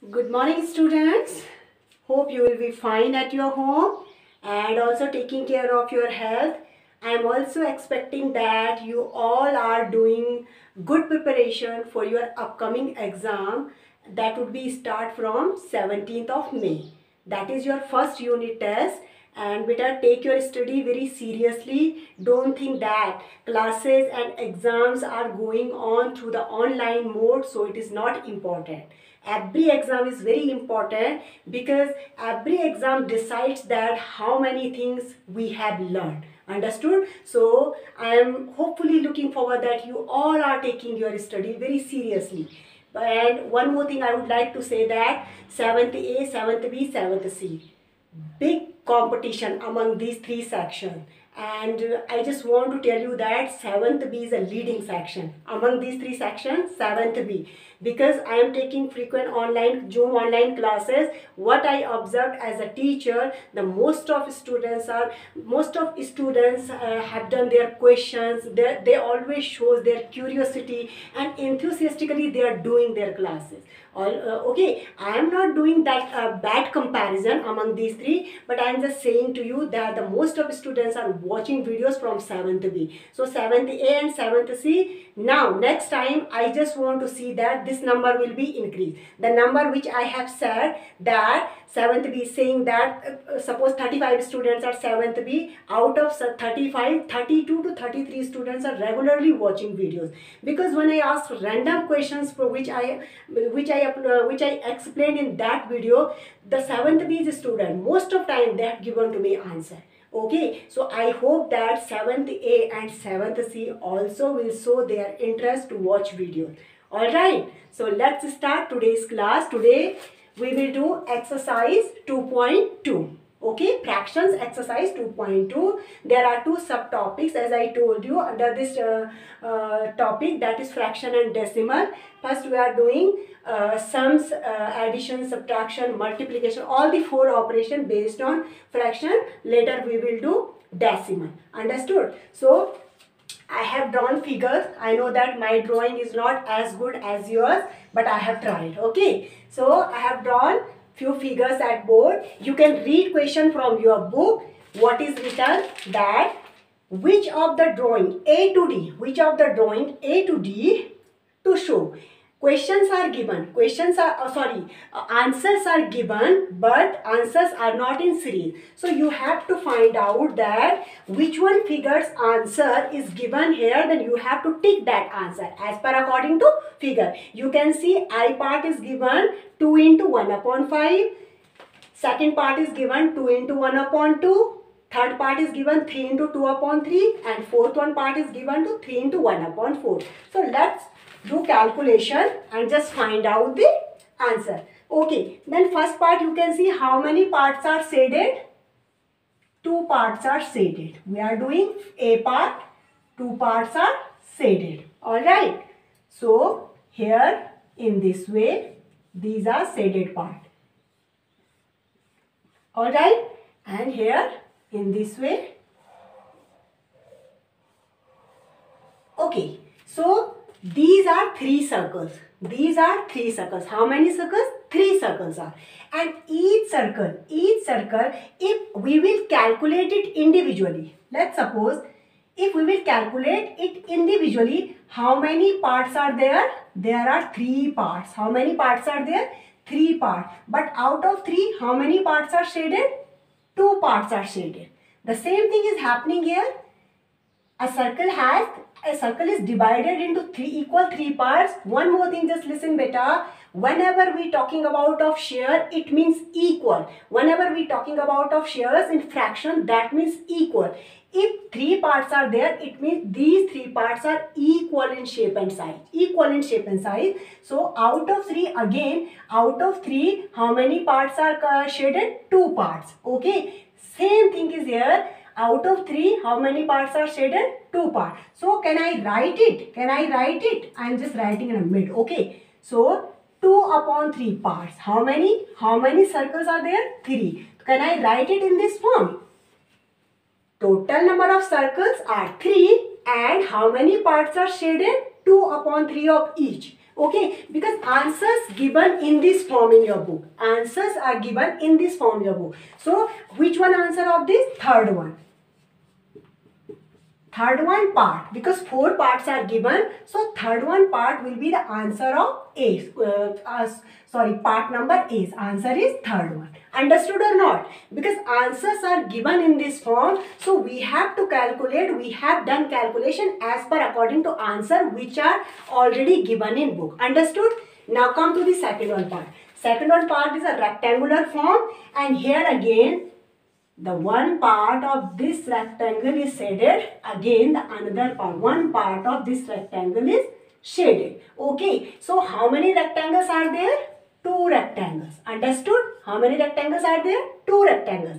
Good morning, students. Hope you will be fine at your home and also taking care of your health. I am also expecting that you all are doing good preparation for your upcoming exam that would be start from 17th of May. That is your first unit test, and better take your study very seriously. Don't think that classes and exams are going on through the online mode, so it is not important. Every exam is very important because every exam decides that how many things we have learned. Understood? So I am hopefully looking forward that you all are taking your study very seriously. And one more thing I would like to say that 7th A, 7th B, 7th C, big competition among these three sections. And I just want to tell you that 7th B is a leading section among these three sections. 7th B, because I am taking frequent online Zoom online classes, what I observed as a teacher, the most of students have done their questions. They always shows their curiosity and enthusiastically they are doing their classes. Okay, I am not doing that bad comparison among these three, but I am just saying to you that the most of students are watching videos from 7th B. So 7th A and 7th C. Now next time I just want to see that this number will be increased. The number which I have said that 7th B is saying that suppose 35 students are 7th B, out of 35, 32 to 33 students are regularly watching videos. Because when I ask random questions for which I explained in that video, the 7th B student most of time they have given to me answer. Okay, so I hope that 7th A and 7th C also will show their interest to watch videos. Alright, so let's start today's class. Today we will do exercise 2.2. Okay, fractions exercise 2.2. There are two subtopics as I told you under this topic, that is fraction and decimal. First we are doing sums, addition, subtraction, multiplication, all the four operations based on fraction. Later we will do decimal. Understood? So I have drawn figures. I know that my drawing is not as good as yours, but I have tried. Okay, so I have drawn few figures at board. You can read question from your book. What is written? That which of the drawing A to D, which of the drawing A to D to show. Questions are given, answers are given, but answers are not in series. So you have to find out that which one figure's answer is given here, then you have to tick that answer as per according to figure. You can see I part is given 2 into 1 upon 5. Second part is given 2 into 1 upon 2. Third part is given 3 into 2 upon 3. And fourth one part is given to 3 into 1 upon 4. So let's do calculation and just find out the answer. Okay, then first part you can see how many parts are shaded. 2 parts are shaded. We are doing A part, 2 parts are shaded. Alright, so here in this way these are shaded part. Alright, and here in this way. Okay, so these are 3 circles. These are 3 circles. How many circles? 3 circles are. And each circle, if we will calculate it individually, let's suppose if we will calculate it individually, how many parts are there? There are 3 parts. How many parts are there? 3 parts. But out of 3, how many parts are shaded? 2 parts are shaded. The same thing is happening here. A circle is divided into 3 parts. One more thing, just listen beta. Whenever we talking about of share, it means equal. Whenever we talking about of shares in fraction, that means equal. If 3 parts are there, it means these 3 parts are equal in shape and size. Equal in shape and size. So out of 3, again, out of 3, how many parts are shaded? 2 parts. Okay. Same thing is here. Out of 3, how many parts are shaded? 2 parts. So can I write it? Can I write it? I am just writing in a mid. Okay. So 2 upon 3 parts. How many? How many circles are there? 3. Can I write it in this form? Total number of circles are 3 and how many parts are shaded? 2 upon 3 of each. Okay, because answers given in this form in your book. Answers are given in this form in your book. So, which one answer of this? Third one. Third one part, because 4 parts are given, so third one part will be the answer of A. Part number A. Answer is third one. Understood or not? Because answers are given in this form, so we have to calculate. We have done calculation as per according to answer which are already given in book. Understood? Now come to the second one part. Second one part is a rectangular form, and here again the one part of this rectangle is shaded. Again the another part, one part of this rectangle is shaded. Okay, so how many rectangles are there? 2 rectangles. Understood? How many rectangles are there? 2 rectangles.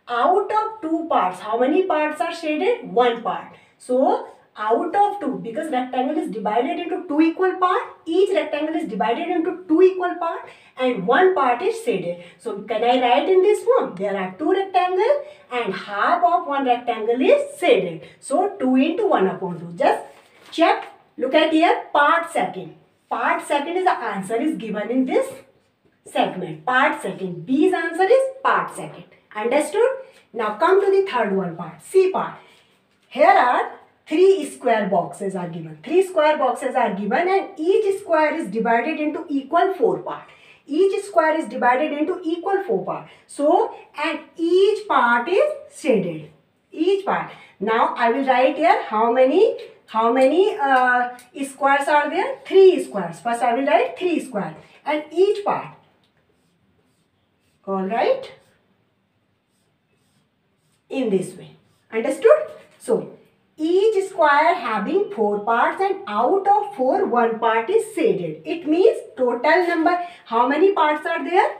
Out of 2 parts, how many parts are shaded? 1 part. So out of 2, because rectangle is divided into 2 equal parts, each rectangle is divided into 2 equal parts and 1 part is shaded. So can I write in this form? There are 2 rectangles and half of 1 rectangle is shaded. So 2 into 1 upon 2. Just check. Look at here, part second. Part second is the answer is given in this segment. Part second. B's answer is part second. Understood? Now come to the third one part. C part. Here are 3 square boxes are given. 3 square boxes are given and each square is divided into equal 4 parts. Each square is divided into equal 4 parts. So, and each part is shaded. Each part. Now, I will write here how many squares are there? 3 squares. First, I will write 3 squares. And each part. Alright? In this way. Understood? So, each square having 4 parts and out of 4, 1 part is shaded. It means total number, how many parts are there?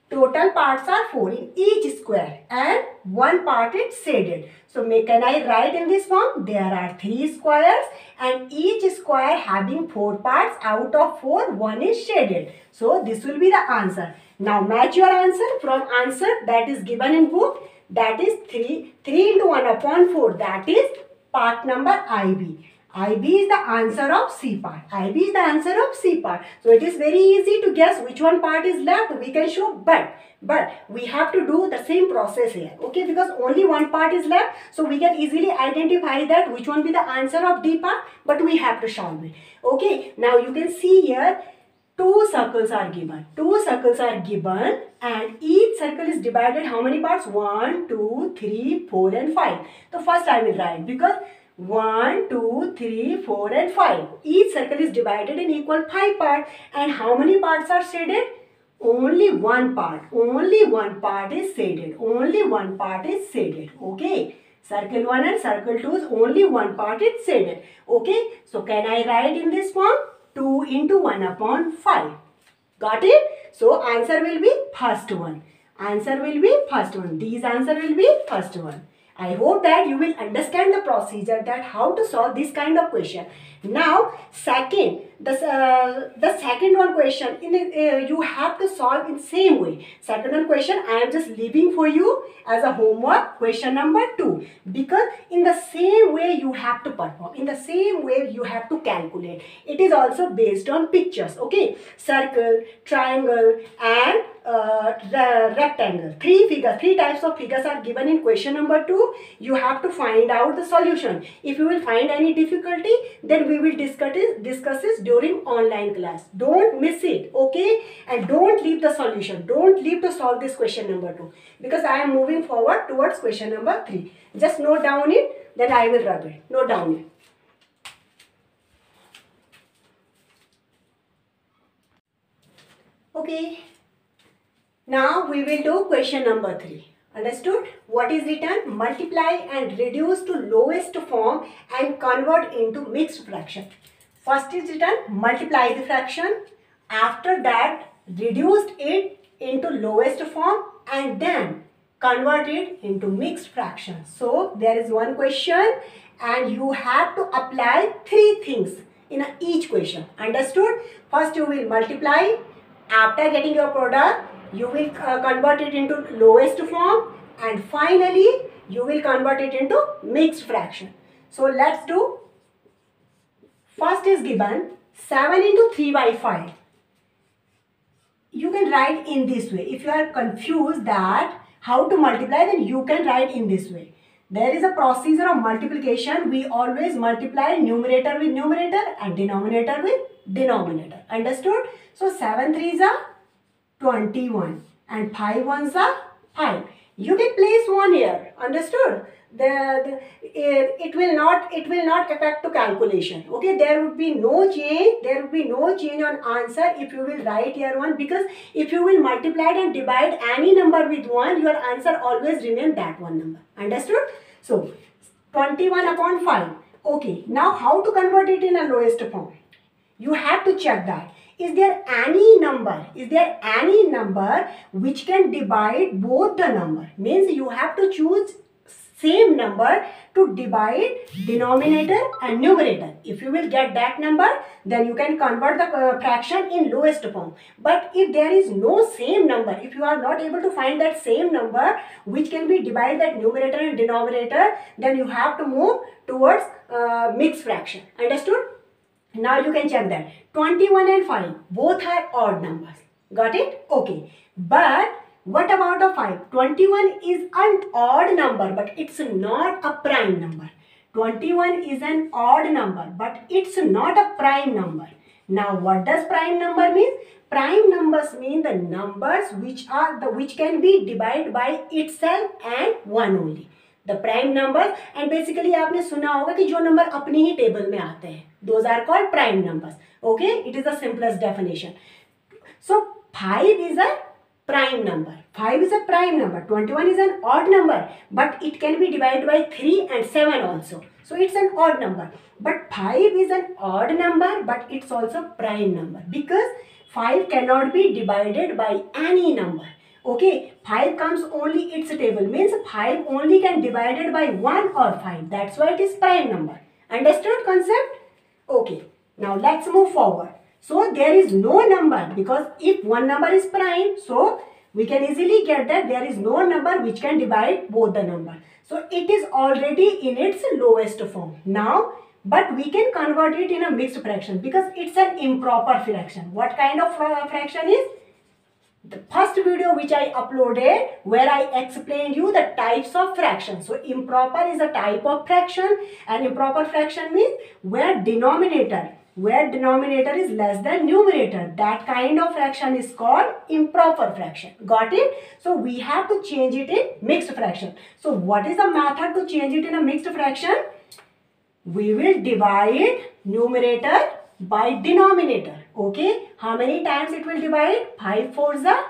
Total parts are 4 in each square and 1 part is shaded. So, can I write in this form? There are 3 squares and each square having 4 parts. Out of 4, 1 is shaded. So, this will be the answer. Now, match your answer from answer that is given in book. That is 3 into 1 upon 4. That is part number IB. IB is the answer of C part. IB is the answer of C part. So it is very easy to guess which one part is left. We can show, but we have to do the same process here. Okay, because only one part is left. So we can easily identify that which one be the answer of D part. But we have to solve it. Okay, now you can see here 2 circles are given. 2 circles are given and each circle is divided how many parts? 1, 2, 3, 4 and 5. So first I will write because 1, 2, 3, 4 and 5. Each circle is divided in equal 5 parts. And how many parts are shaded? Only 1 part. Only 1 part is shaded. Only 1 part is shaded. Okay. Circle 1 and circle 2 is only 1 part is shaded. Okay. So can I write in this form? 2 into 1 upon 5. Got it? So answer will be first one. Answer will be first one. These answer will be first one. I hope that you will understand the procedure that how to solve this kind of question. Now, second, the second one question you have to solve in same way. Second one question I am just leaving for you as a homework, question number 2, because in the same way you have to perform, in the same way you have to calculate. It is also based on pictures. Okay, circle, triangle and rectangle. 3 types of figures are given in question number 2. You have to find out the solution. If you will find any difficulty, then we will discuss this during online class. Don't miss it, okay? And don't leave the solution. Don't leave to solve this question number 2, because I am moving forward towards question number 3. Just note down it, then I will rub it. Note down it. Okay. Now we will do question number 3. Understood? What is written? Multiply and reduce to lowest form and convert into mixed fraction. First is written multiply the fraction. After that reduced it into lowest form and then convert it into mixed fraction. So there is one question and you have to apply 3 things in each question. Understood? First you will multiply. After getting your product, you will convert it into lowest form and finally you will convert it into mixed fraction. So let's do. First is given 7 into 3 by 5. You can write in this way. If you are confused that how to multiply, then you can write in this way. There is a procedure of multiplication. We always multiply numerator with numerator and denominator with denominator. Understood? So 7 3s are 21 and 5 1s are 5. You can place 1 here. Understood? It will not affect to calculation. Okay, there would be no change. There would be no change on answer if you will write here 1, because if you will multiply and divide any number with 1, your answer always remain that one number. Understood? So 21 upon 5. Okay, now how to convert it in a lowest form? You have to check that. Is there any number which can divide both the number? Means you have to choose same number to divide denominator and numerator. If you will get that number, then you can convert the fraction in lowest form. But if there is no same number, if you are not able to find that same number which can be divided that numerator and denominator, then you have to move towards mixed fraction. Understood? Now you can check that 21 and 5 both are odd numbers. Got it? Okay. But what about the 5? 21 is an odd number, but it's not a prime number. 21 is an odd number, but it's not a prime number. Now what does prime number mean? Prime numbers mean the numbers which can be divided by itself and one only. The prime numbers, and basically आपने सुना होगा कि जो number अपनी ही table में आते हैं, those are called prime numbers. Okay, it is the simplest definition. So 5 is a prime number. 5 is a prime number. 21 is an odd number, but it can be divided by 3 and 7 also. So it's an odd number. But 5 is an odd number, but it's also prime number, because 5 cannot be divided by any number. Okay, 5 comes only its table, means 5 only can divided by 1 or 5. That's why it is prime number. Understood concept? Okay, now let's move forward. So there is no number, because if one number is prime, so we can easily get that there is no number which can divide both the number. So it is already in its lowest form. Now, but we can convert it in a mixed fraction, because it's an improper fraction. What kind of fraction is? The first video which I uploaded, where I explained you the types of fractions. So improper is a type of fraction, and improper fraction means where denominator is less than numerator. That kind of fraction is called improper fraction. Got it? So we have to change it in mixed fraction. So what is the method to change it in a mixed fraction? We will divide numerator by denominator. Okay, how many times it will divide? 5 4s are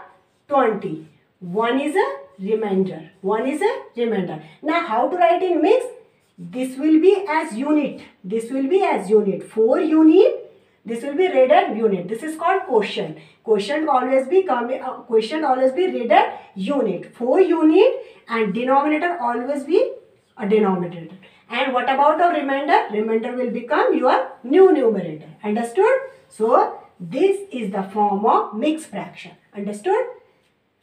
20. 1 is a remainder. 1 is a remainder. Now how to write in mix? This will be as unit. This will be as unit. 4 unit. This will be read as unit. This is called quotient. Quotient always be read as unit. 4 unit, and denominator always be a denominator. And what about a remainder? Remainder will become your new numerator. Understood? So this is the form of mixed fraction. Understood?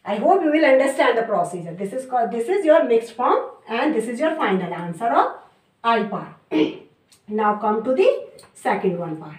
I hope you will understand the procedure. This is your mixed form, and this is your final answer of I part. Now come to the second one part.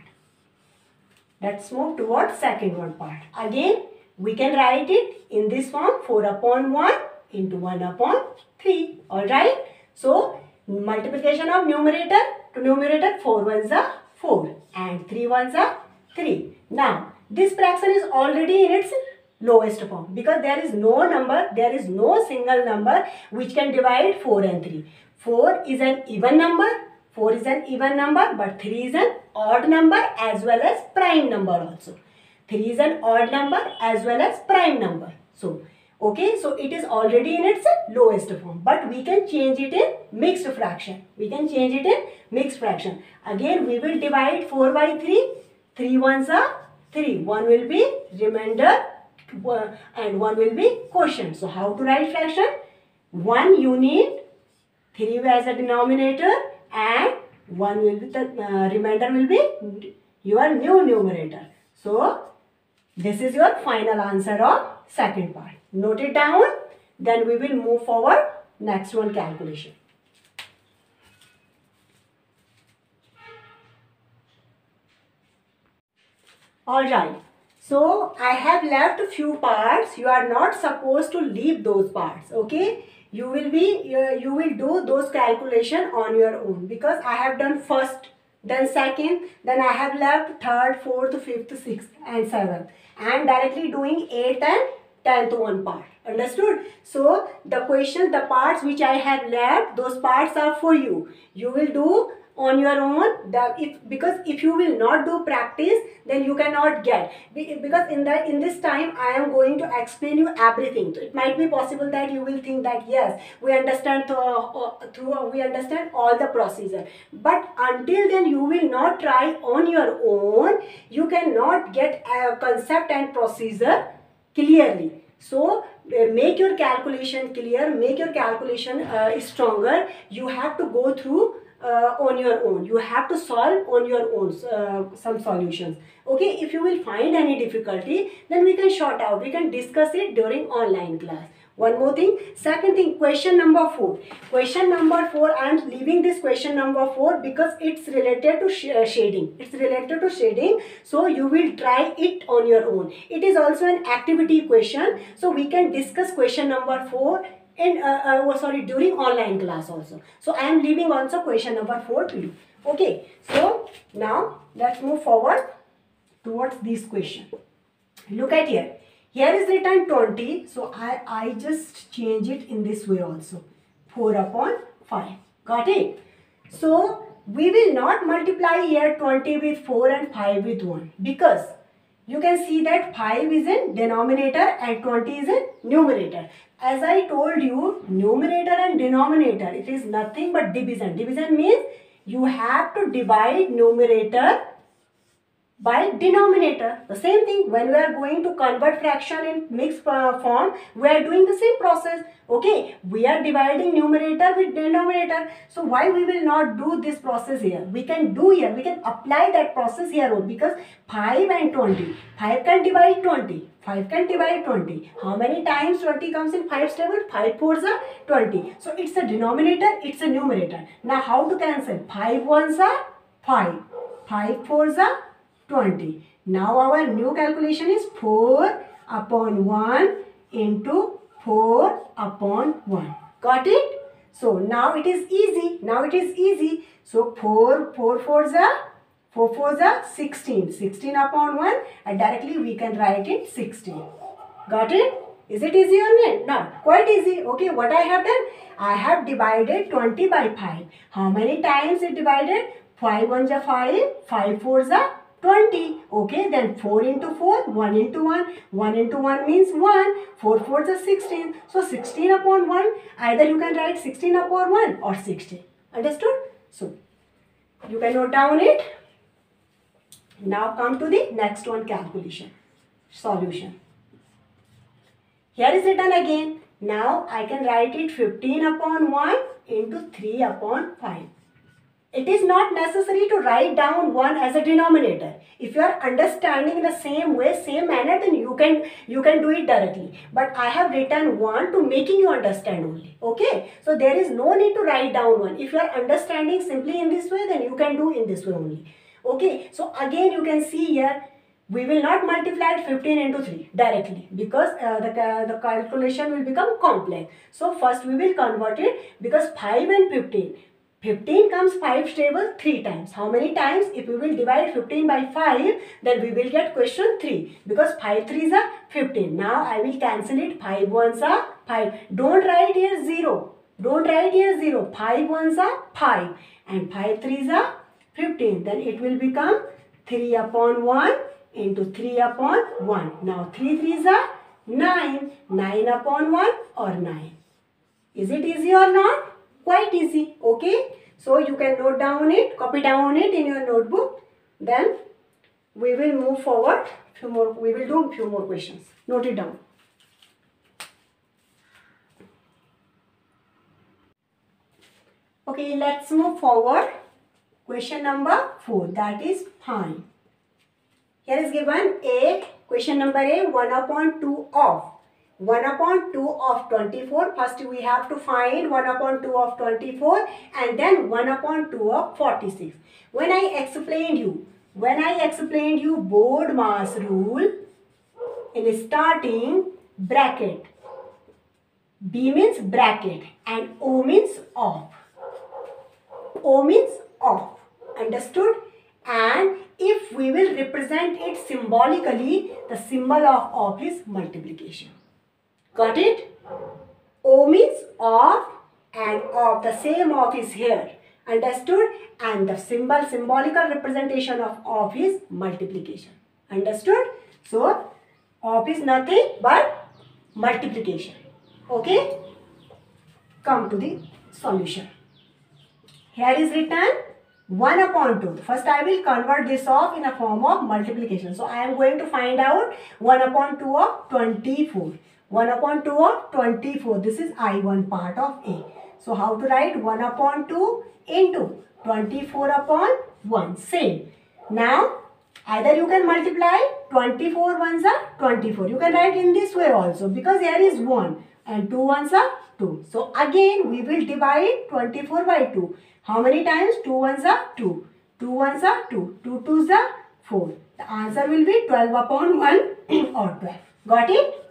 Let's move towards second one part. Again, we can write it in this form: 4 upon 1 into 1 upon 3. Alright? So multiplication of numerator to numerator, 4 1s are 4 and 3 1s are 3. Now this fraction is already in its lowest form, because there is no single number which can divide 4 and 3. 4 is an even number, but 3 is an odd number as well as prime number also. 3 is an odd number as well as prime number. So okay, so it is already in its lowest form, but we can change it in mixed fraction. Again, we will divide 4 by 3. 3 1s are 3. 1 will be remainder and 1 will be quotient. So how to write fraction? 1 unit, 3 as a denominator, and 1 will be the remainder will be your new numerator. So this is your final answer of second part. Note it down. Then we will move forward. Next one, calculation. Alright. So I have left a few parts. You are not supposed to leave those parts. Okay. You will do those calculation on your own, because I have done first, then second, then I have left third, fourth, fifth, sixth and seventh. I am directly doing 8th and 10th one part. Understood? So the question, the parts which I have left, those parts are for you. You will do on your own. Because if you will not do practice, then you cannot get, because in this time I am going to explain you everything. So it might be possible that you will think that yes, we understand we understand all the procedure, but until then you will not try on your own, you cannot get a concept and procedure clearly. So make your calculation clear, make your calculation stronger. You have to go through on your own. You have to solve on your own some solutions. Okay, if you will find any difficulty, then we can sort out, we can discuss it during online class. One more thing, second thing, question number 4. Question number 4, I am leaving this question number 4 because it's related to shading. It's related to shading, so you will try it on your own. It is also an activity question, so we can discuss question number 4 in during online class also. So I am leaving also question number 4 to you. Okay, so now let's move forward towards this question. Look at here. Here is written 20. So I just change it in this way also. 4 upon 5. Got it? So we will not multiply here 20 with 4 and 5 with 1, because you can see that 5 is in denominator and 20 is in numerator. As I told you, numerator and denominator, it is nothing but division. Division means you have to divide numerator by denominator. The same thing when we are going to convert fraction in mixed form, we are doing the same process. Okay, we are dividing numerator with denominator. So why we will not do this process here? We can do here, we can apply that process here, because 5 and 20, 5 can divide 20, 5 can divide 20. How many times 20 comes in 5's table? 5 4s are 20. So it's a denominator, it's a numerator. Now how to cancel? 5 1s are 5, 5 4s are 20. Now our new calculation is 4 upon 1 into 4 upon 1. Got it? So now it is easy. Now it is easy. So 4 4s are 16. 16 upon 1, and directly we can write it 16. Got it? Is it easy or not? Quite easy. Okay, what I have done? I have divided 20 by 5. How many times it divided? 5 1s are 5, 5 4s are 20. Okay, then 4 into 4, 1 into 1. 1 into 1 means 1. 4 4s are 16. So 16 upon 1, either you can write 16 upon 1 or 16. Understood? So you can note down it. Now come to the next one, calculation. Solution. Here is written again. Now I can write it 15 upon 1 into 3 upon 5. It is not necessary to write down 1 as a denominator. If you are understanding in the same way, same manner, then you can do it directly. But I have written 1 to making you understand only. Okay? So there is no need to write down 1. If you are understanding simply in this way, then you can do in this way only. Okay? So again you can see here, we will not multiply 15 into 3 directly, because the calculation will become complex. So first we will convert it, because 5 and 15. 15 comes 5's table 3 times. How many times? If we will divide 15 by 5, then we will get question 3, because 5 3s are 15. Now I will cancel it. 5 1s are 5. Don't write here 0. Don't write here 0. 5 1s are 5 and 5 3s are 15. Then it will become 3 upon 1 into 3 upon 1. Now 3 3s are 9. 9 upon 1 or 9. Is it easy or not? Quite easy. Okay, so you can note down it, copy down it in your notebook. Then we will move forward. We will do a few more questions. Note it down. Okay, let's move forward. Question number 4, that is fine. Here is given A. Question number A, 1 upon 2 of 1 upon 2 of 24. First we have to find 1 upon 2 of 24 and then 1 upon 2 of 46. When I explained you when I explained you board mass rule, in starting bracket, B means bracket and O means off. O means off. Understood? And if we will represent it symbolically, the symbol of off is multiplication. Got it? O means off and off. The same off is here. Understood? And the symbolical representation of off is multiplication. Understood? So, off is nothing but multiplication. Okay? Come to the solution. Here is written 1 upon 2. First I will convert this off in a form of multiplication. So I am going to find out 1 upon 2 of 24. 1 upon 2 of 24. This is I1 part of A. So how to write 1 upon 2 into 24 upon 1. Same. Now either you can multiply 24 ones are 24. You can write in this way also because here is 1 and 2 ones are 2. So again we will divide 24 by 2. How many times? 2 ones are 2. 2 ones are 2. 2 twos are 4. The answer will be 12 upon 1 or 12. Got it?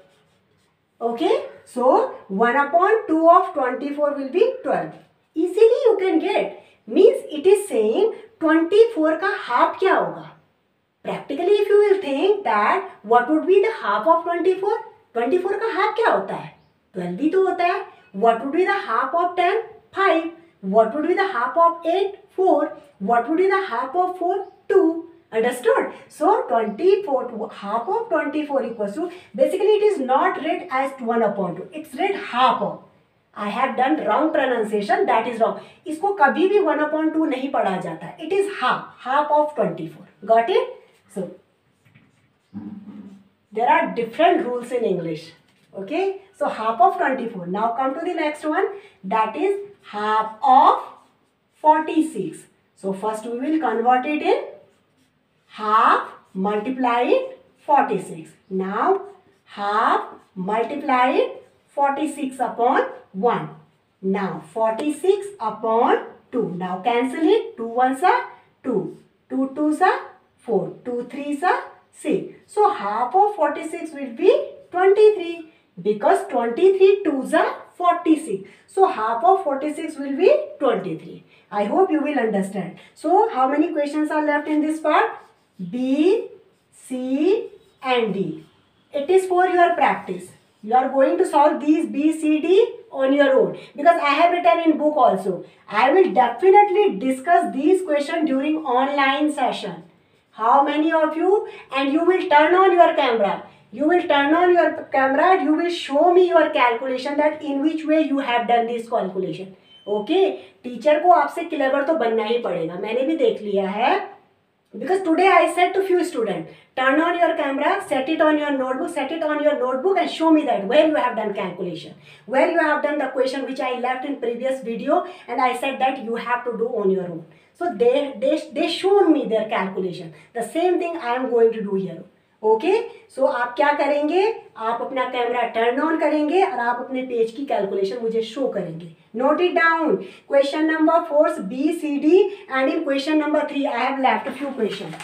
Okay. So 1 upon 2 of 24 will be 12. Easily you can get. Means it is saying 24 का half क्या होगा? Practically if you will think that what would be the half of 24? 24 का half क्या होता है? 12 भी तो होता है. What would be the half of 10? 5. What would be the half of 8? 4. What would be the half of 4? 2. Understood? So 24, half of 24 equals to, basically it is not read as 1 upon 2. It's read half of. I have done wrong pronunciation, that is wrong. इसको कभी भी 1 upon 2 नहीं पढ़ा जाता. It is half of 24. Got it? So there are different rules in English. Okay? So half of 24. Now come to the next one. That is half of 46. So first we will convert it in half multiplied 46. Now half multiplied 46 upon 1. Now 46 upon 2. Now cancel it. 2 ones are 2. 2 twos are 4. 2 threes are 6. So half of 46 will be 23. Because 23 twos are 46. So half of 46 will be 23. I hope you will understand. So how many questions are left in this part? B, C and D. It is for your practice. You are going to solve these B, C, D on your own. Because I have written in book also. I will definitely discuss these questions during online session. How many of you? And you will turn on your camera. You will turn on your camera and you will show me your calculation that in which way you have done this calculation. Okay? Teacher को आपसे clever तो बनना ही पड़ेगा. मैंने भी देख लिया है. Because today I said to few students, turn on your camera, set it on your notebook and show me that where you have done calculation. Where you have done the question which I left in previous video and I said that you have to do on your own. So they showed me their calculation. The same thing I am going to do here. Okay so आप क्या करेंगे, आप अपना camera turn on करेंगे और आप अपने page की कैलकुलेशन मुझे शो करेंगे. Note it down. Question number 4 B, C, D and in question number 3 I have left a few questions.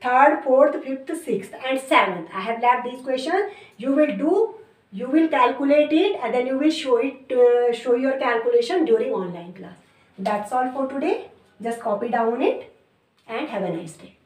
3rd, 4th, 5th, 6th and 7th. I have left these questions. You will calculate it and then you will show your calculation during online class. That's all for today. Just copy down it and have a nice day.